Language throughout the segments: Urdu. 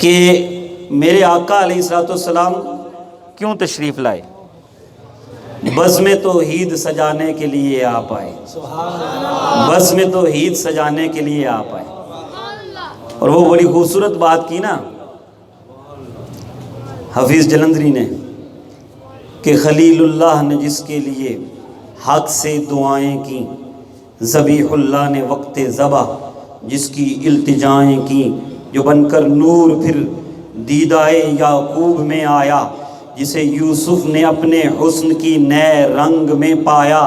کہ میرے آقا علیہ الصلوۃ والسلام کیوں تشریف لائے؟ بزم توحید سجانے کے لیے آپ آئے، بزم توحید سجانے کے لیے آپ آئے۔ اور وہ بڑی خوبصورت بات کی نا حفیظ جلندری نے کہ خلیل اللہ نے جس کے لیے حق سے دعائیں کی، ذبیح اللہ نے وقت ذبح جس کی التجائیں کی، جو بن کر نور پھر دیدائے یعقوب میں آیا، جسے یوسف نے اپنے حسن کی نئے رنگ میں پایا،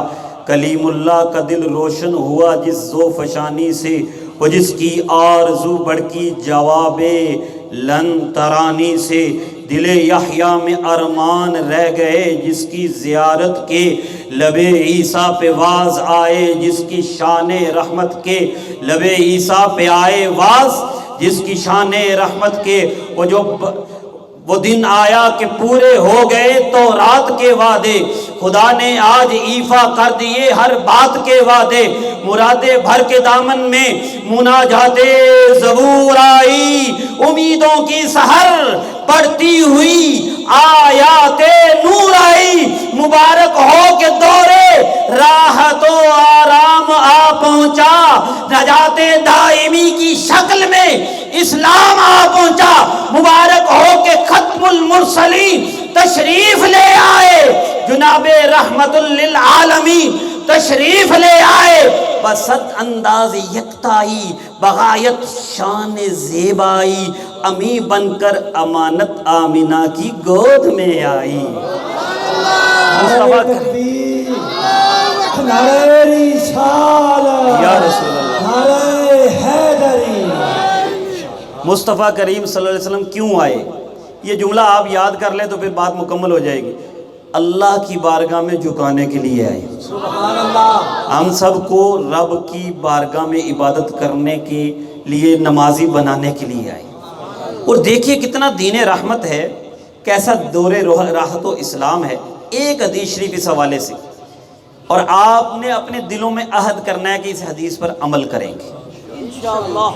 کلیم اللہ کا دل روشن ہوا جس ذوفشانی سے، وہ جس کی آرزو بڑکی جواب لن ترانی سے، دل یحییٰ میں ارمان رہ گئے جس کی زیارت کے، لب عیسیٰ پہ واز آئے جس کی شان رحمت کے، لب عیسیٰ پہ آئے واز جس کی شان رحمت کے، وہ دن آیا کہ پورے ہو گئے تو رات کے وعدے، خدا نے آج ایفا کر دیے ہر بات کے وعدے، مرادیں بھر کے دامن میں مناجات زبور آئی، امیدوں کی سحر پڑتی ہوئی آیات نور آئی، مبارک ہو کے دورے راحت و آرام آ پہنچا، نجات دائمی کی شکل میں اسلام آ پہنچا، مبارک ہو کے ختم المرسلین تشریف لے آئے، جناب رحمت للعالمین تشریف لے آئے، بسط انداز یکتائی بغایت شان زیبائی، امی بن کر امانت آمینہ کی گود میں آئی۔ مصطفیٰ کریم یا رسول اللہ، مصطفیٰ کریم صلی اللہ علیہ وسلم کیوں آئے؟ یہ جملہ آپ یاد کر لیں تو پھر بات مکمل ہو جائے گی۔ اللہ کی بارگاہ میں جھکانے کے لیے آئے۔ سبحان اللہ۔ ہم سب کو رب کی بارگاہ میں عبادت کرنے کے لیے نمازی بنانے کے لیے آئے۔ اور دیکھیے کتنا دین رحمت ہے، کیسا دور راحت و اسلام ہے۔ ایک حدیث شریف اس حوالے سے، اور آپ نے اپنے دلوں میں عہد کرنا ہے کہ اس حدیث پر عمل کریں گے انشاءاللہ۔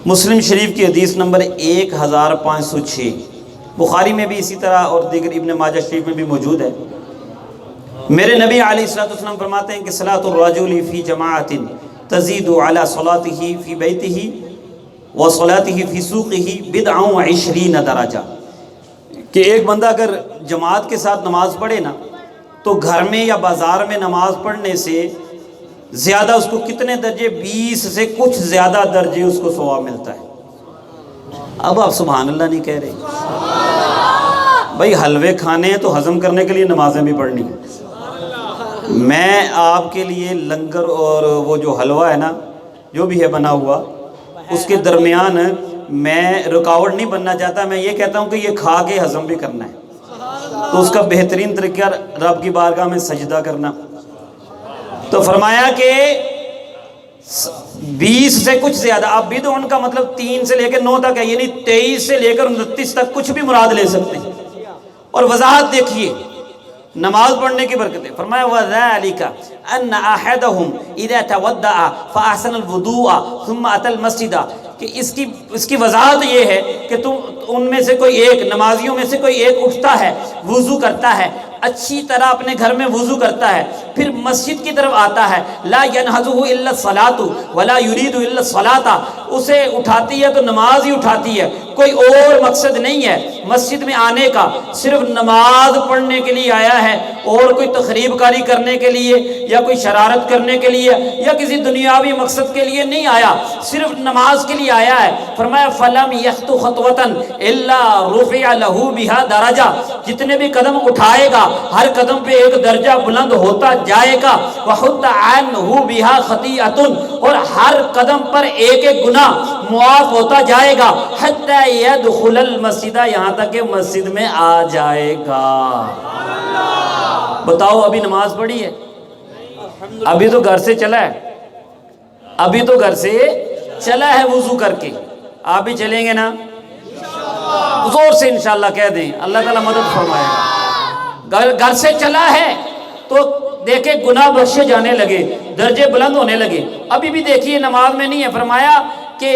مسلم شریف کی حدیث نمبر 1506، بخاری میں بھی اسی طرح اور دیگر ابن ماجہ شریف میں بھی موجود ہے۔ میرے نبی علیہ الصلوۃ والسلام فرماتے ہیں کہ صلاۃ الرجل فی جماعت تزید علی صلاتہ فی بیتہ وصلاتہ فی سوقہ بدع وعشرین درجہ، کہ ایک بندہ اگر جماعت کے ساتھ نماز پڑھے نا تو گھر میں یا بازار میں نماز پڑھنے سے زیادہ اس کو کتنے درجے، 20 سے کچھ زیادہ درجے اس کو ثواب ملتا ہے۔ اب آپ سبحان اللہ نہیں کہہ رہے بھائی، حلوے کھانے ہیں تو ہضم کرنے کے لیے نمازیں بھی پڑھنی ہیں۔ میں آپ کے لیے لنگر اور وہ جو حلوہ ہے نا جو بھی ہے بنا ہوا، اس کے درمیان میں رکاوٹ نہیں بننا چاہتا، میں یہ کہتا ہوں کہ یہ کھا کے ہضم بھی کرنا ہے، تو اس کا بہترین طریقہ رب کی بارگاہ میں سجدہ کرنا۔ تو فرمایا کہ 20 سے کچھ زیادہ، اب بدع کا مطلب 3 سے لے کر 9 تک ہے، یعنی 23 سے لے کر 29 تک کچھ بھی مراد لے سکتے ہیں۔ اور وضاحت دیکھیے نماز پڑھنے کی برکتیں، فرمایا وَذَلِكَ أَنَّ أَحَدَهُمْ إِذَا تَوَضَّعَ فَأَحْسَنَ الْوُضُوءَ ثُمَّ أَتَى الْمَسْجِدَ، کہ اس کی وضاحت یہ ہے کہ ان میں سے کوئی ایک، نمازیوں میں سے کوئی ایک اٹھتا ہے، وضو کرتا ہے، اچھی طرح اپنے گھر میں وضو کرتا ہے، پھر مسجد کی طرف آتا ہے، لا ينهضه الا الصلاۃ ولا يريد الا الصلاۃ، اسے اٹھاتی ہے تو نماز ہی اٹھاتی ہے، کوئی اور مقصد نہیں ہے مسجد میں آنے کا، صرف نماز پڑھنے کے لیے آیا ہے، اور کوئی تخریب کاری کرنے کے لیے یا کوئی شرارت کرنے کے لیے یا کسی دنیاوی مقصد کے لیے نہیں آیا، صرف نماز کے لیے آیا ہے۔ فرمایا فلم یخطو خطوۃ الا رفع له بها درجہ، جتنے بھی قدم اٹھائے گا ہر قدم پہ ایک درجہ بلند ہوتا جائے گا، وحط عنہ بها خطیئۃ، اور ہر قدم پر ایک ایک گناہ معاف ہوتا جائے گا، حتی يدخل المسجد، یہاں تک کہ مسجد میں آ جائے گا۔ بتاؤ ابھی نماز پڑھی ہے؟ ابھی تو گھر سے چلا ہے، ابھی تو گھر سے چلا ہے وضو کر کے، آپ بھی چلیں گے نا؟ زور سے انشاءاللہ کہہ دیں، اللہ تعالیٰ مدد فرمائے گا۔ گھر سے چلا ہے تو دیکھیں گناہ بخشے جانے لگے، درجے بلند ہونے لگے۔ ابھی بھی دیکھیے نماز میں نہیں ہے، فرمایا کہ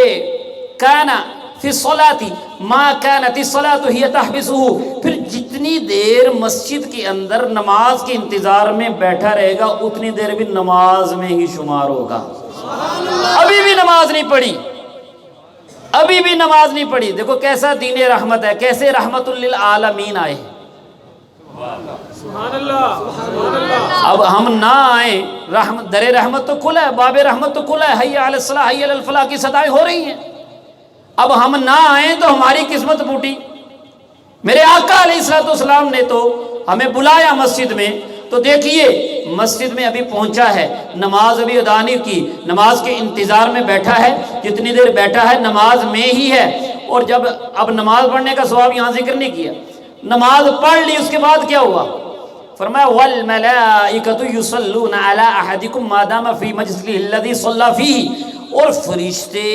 کانا فی الصلاۃ ما کانت الصلاۃ ہی تحبسہ، پھر جتنی دیر مسجد کے اندر نماز کے انتظار میں بیٹھا رہے گا اتنی دیر بھی نماز میں ہی شمار ہوگا۔ ابھی بھی نماز نہیں پڑھی، ابھی بھی نماز نہیں پڑھی، دیکھو کیسا دین رحمت ہے، کیسے رحمت للعالمین آئے۔ سبحان اللہ، سبحان اللہ۔ اب ہم نہ آئیں، در رحمت تو کھلا ہے، باب رحمت تو کھلا ہے، حی علی الصلاح حی علی الفلاح کی صدائیں ہو رہی ہیں، اب ہم نہ آئیں تو ہماری قسمت پھوٹی۔ میرے آقا علیہ الصلوۃ والسلام نے تو ہمیں بلایا مسجد میں، تو دیکھیے مسجد میں ابھی پہنچا ہے، نماز ابھی ادا نہیں کی، نماز کے انتظار میں بیٹھا ہے، جتنی دیر بیٹھا ہے نماز میں ہی ہے۔ اور جب اب نماز پڑھنے کا ثواب یہاں ذکر نہیں کیا، نماز پڑھ لی اس کے بعد کیا ہوا؟ فرمایا والملائکۃ یصلون علی احدکم ما دام فی مجلسہ الذی صلی فیہ، اور فرشتے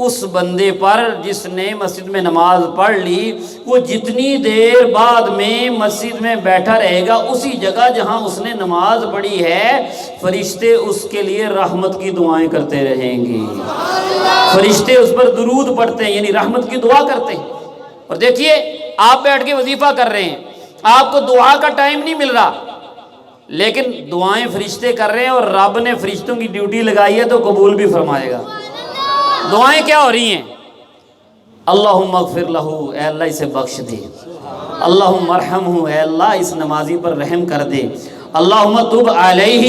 اس بندے پر جس نے مسجد میں نماز پڑھ لی، وہ جتنی دیر بعد میں مسجد میں بیٹھا رہے گا اسی جگہ جہاں اس نے نماز پڑھی ہے، فرشتے اس کے لیے رحمت کی دعائیں کرتے رہیں گے، فرشتے اس پر درود پڑھتے ہیں، یعنی رحمت کی دعا کرتے ہیں۔ اور دیکھیے آپ بیٹھ کے وظیفہ کر رہے ہیں، آپ کو دعا کا ٹائم نہیں مل رہا، لیکن دعائیں فرشتے کر رہے ہیں، اور رب نے فرشتوں کی ڈیوٹی لگائی ہے تو قبول بھی فرمائے گا۔ دعائیں کیا ہو رہی ہیں؟ اللہم اغفر لہو، اے اللہ اسے بخش دے، اللہم ارحمہ، اے اللہ اس نمازی پر رحم کر دے، اللہم تب علیہ،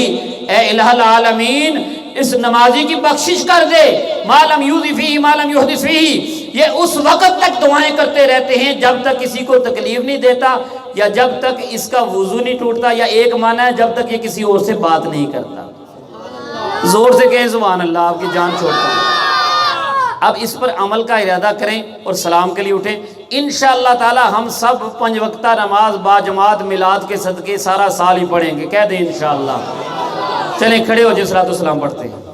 اے الہ العالمین اس نمازی کی بخشش کر دے، ما لم یؤذ فیہ ما لم یحدث فیہ۔ یہ اس وقت تک دعائیں کرتے رہتے ہیں جب تک کسی کو تکلیف نہیں دیتا، یا جب تک اس کا وضو نہیں ٹوٹتا، یا ایک معنی ہے جب تک یہ کسی اور سے بات نہیں کرتا۔ زور سے کہیں سبحان اللہ، آپ کی جان چھوڑتا ہوں۔ اب اس پر عمل کا ارادہ کریں اور سلام کے لیے اٹھیں۔ انشاءاللہ تعالی ہم سب 5 وقتہ نماز با جماعت میلاد کے صدقے سارا سال ہی پڑھیں گے، کہہ دیں انشاءاللہ۔ چلیں کھڑے ہو جائیں، صلاۃ و سلام پڑھتے ہیں۔